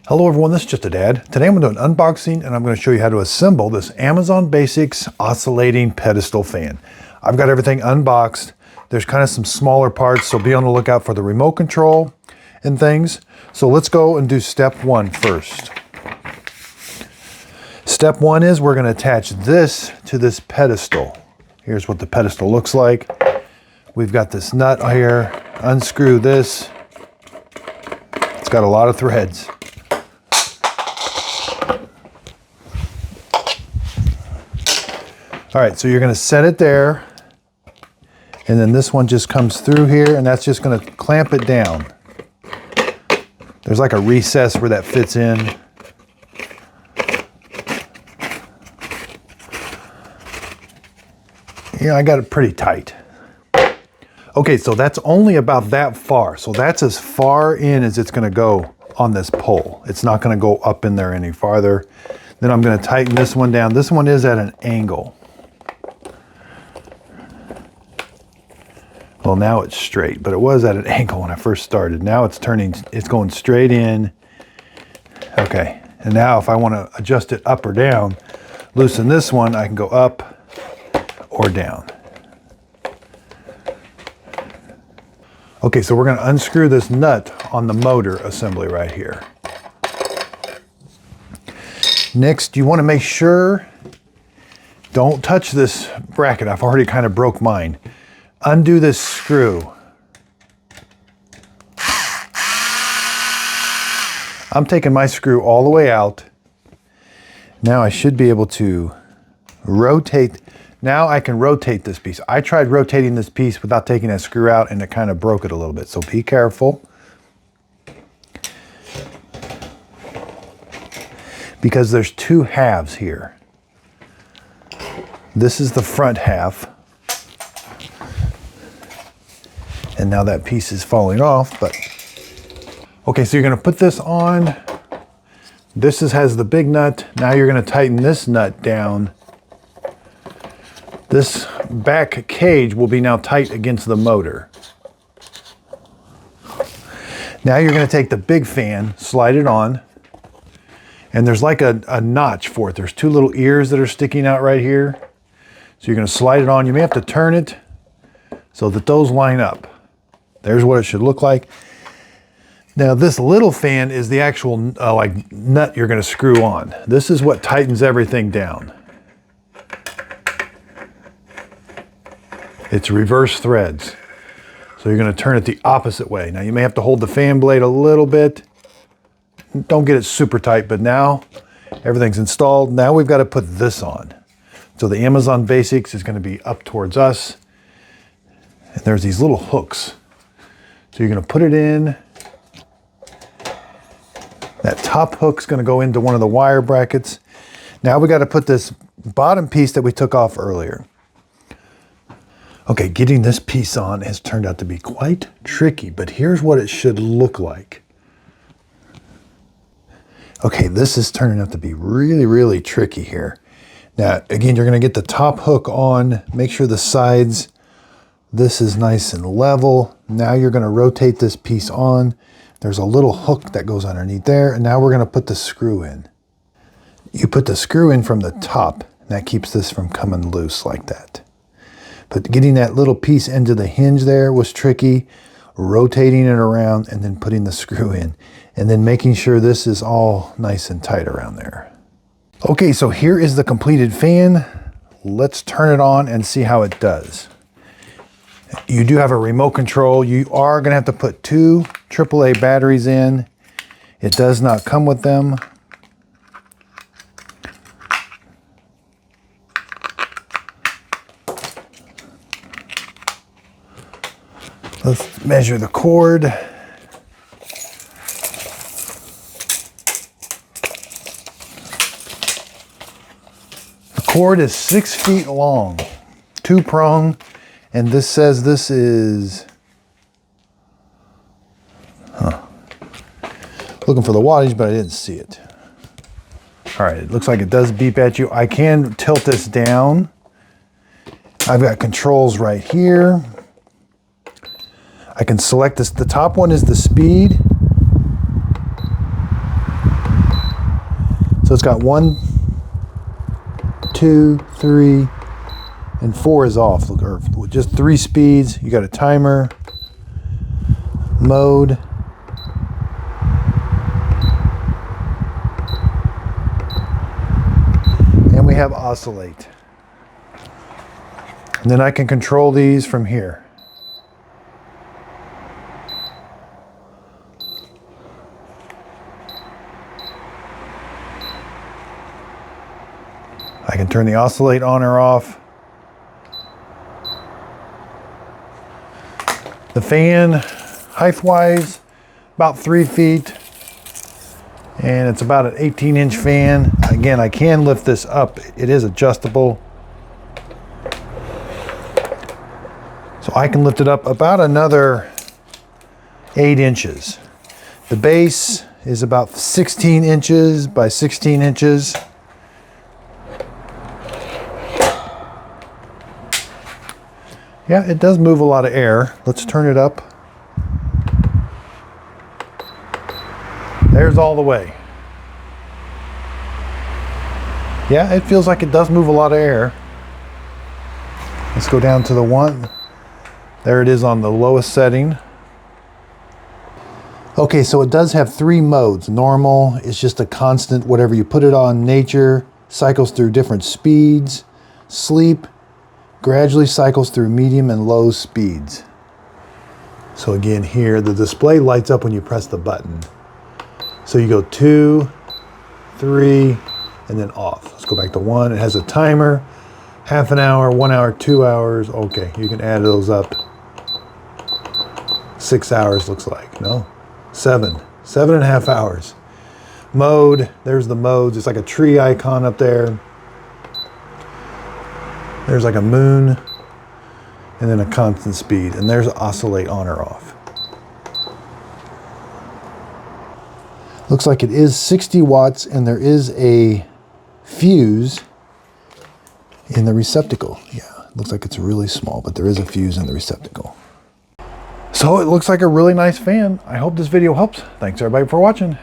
Hello everyone, this is Just a Dad. Today I'm going to do an unboxing and I'm going to show you how to assemble this Amazon Basics oscillating pedestal fan. I've got everything unboxed. There's kind of some smaller parts, so be on the lookout for the remote control and things. So let's go and do step one first. Step one is we're going to attach this to this pedestal. Here's what the pedestal looks like. We've got this nut here. Unscrew this. It's got a lot of threads. All right, so you're gonna set it there, and then this one just comes through here, and that's just gonna clamp it down. There's like a recess where that fits in. Yeah, I got it pretty tight. Okay, so that's only about that far. So that's as far in as it's gonna go on this pole. It's not gonna go up in there any farther. Then I'm gonna tighten this one down. This one is at an angle. Well, now it's straight, but it was at an angle when I first started. Now it's turning, it's going straight in. Okay, and now if I want to adjust it up or down, loosen this one, I can go up or down. Okay, so we're going to unscrew this nut on the motor assembly right here. Next, you want to make sure, don't touch this bracket. I've already kind of broke mine. Undo this screw. I'm taking my screw all the way out. Now I should be able to rotate. Now I can rotate this piece. I tried rotating this piece without taking that screw out and it kind of broke it a little bit. So be careful. Because there's two halves here. This is the front half. And now that piece is falling off, but okay, so you're going to put this on. This has the big nut. Now you're going to tighten this nut down. This back cage will be now tight against the motor. Now you're going to take the big fan, slide it on, and there's like a notch for it. There's two little ears that are sticking out right here. So you're going to slide it on. You may have to turn it so that those line up. There's what it should look like. Now this little fan is the actual like nut you're going to screw on. This is what tightens everything down. It's reverse threads. So you're going to turn it the opposite way. Now you may have to hold the fan blade a little bit. Don't get it super tight, but now everything's installed. Now we've got to put this on. So the Amazon Basics is going to be up towards us. And there's these little hooks. So you're going to put it in. That top hook's going to go into one of the wire brackets. Now we got to put this bottom piece that we took off earlier. Okay, getting this piece on has turned out to be quite tricky, but here's what it should look like. Okay, this is turning out to be really, really tricky here. Now, again, you're going to get the top hook on, make sure the sides, this is nice and level. Now you're going to rotate this piece on. There's a little hook that goes underneath there, and now we're going to put the screw in. You put the screw in from the top, and that keeps this from coming loose like that. But getting that little piece into the hinge there was tricky, rotating it around and then putting the screw in, and then making sure this is all nice and tight around there. Okay, so here is the completed fan. Let's turn it on and see how it does. You do have a remote control. You are going to have to put two AAA batteries in. It does not come with them. Let's measure the cord. The cord is 6 feet long, 2-prong. And this says this is, looking for the wattage, but I didn't see it. All right, it looks like it does beep at you. I can tilt this down. I've got controls right here. I can select this. The top one is the speed. So it's got 1, 2, 3, and 4 is off. Look, or just 3 speeds. You got a timer, mode, and we have oscillate. And then I can control these from here. I can turn the oscillate on or off. The fan, height-wise, about 3 feet. And it's about an 18-inch fan. Again, I can lift this up. It is adjustable. So I can lift it up about another 8 inches. The base is about 16 inches by 16 inches. Yeah, it does move a lot of air. Let's turn it up. There's all the way. Yeah, it feels like it does move a lot of air. Let's go down to the 1. There it is on the lowest setting. Okay, so it does have 3 modes. Normal is just a constant, whatever you put it on. Nature cycles through different speeds. Sleep gradually cycles through medium and low speeds. So again here, the display lights up when you press the button. So you go 2, 3, and then off. Let's go back to 1. It has a timer, half an hour, 1 hour, 2 hours. Okay, you can add those up. 6 hours looks like, no, 7.5 hours. Mode, there's the modes. It's like a tree icon up there. There's like a moon, and then a constant speed, and there's oscillate on or off. Looks like it is 60 watts, and there is a fuse in the receptacle. Yeah, looks like it's really small, but there is a fuse in the receptacle. So it looks like a really nice fan. I hope this video helps. Thanks everybody for watching.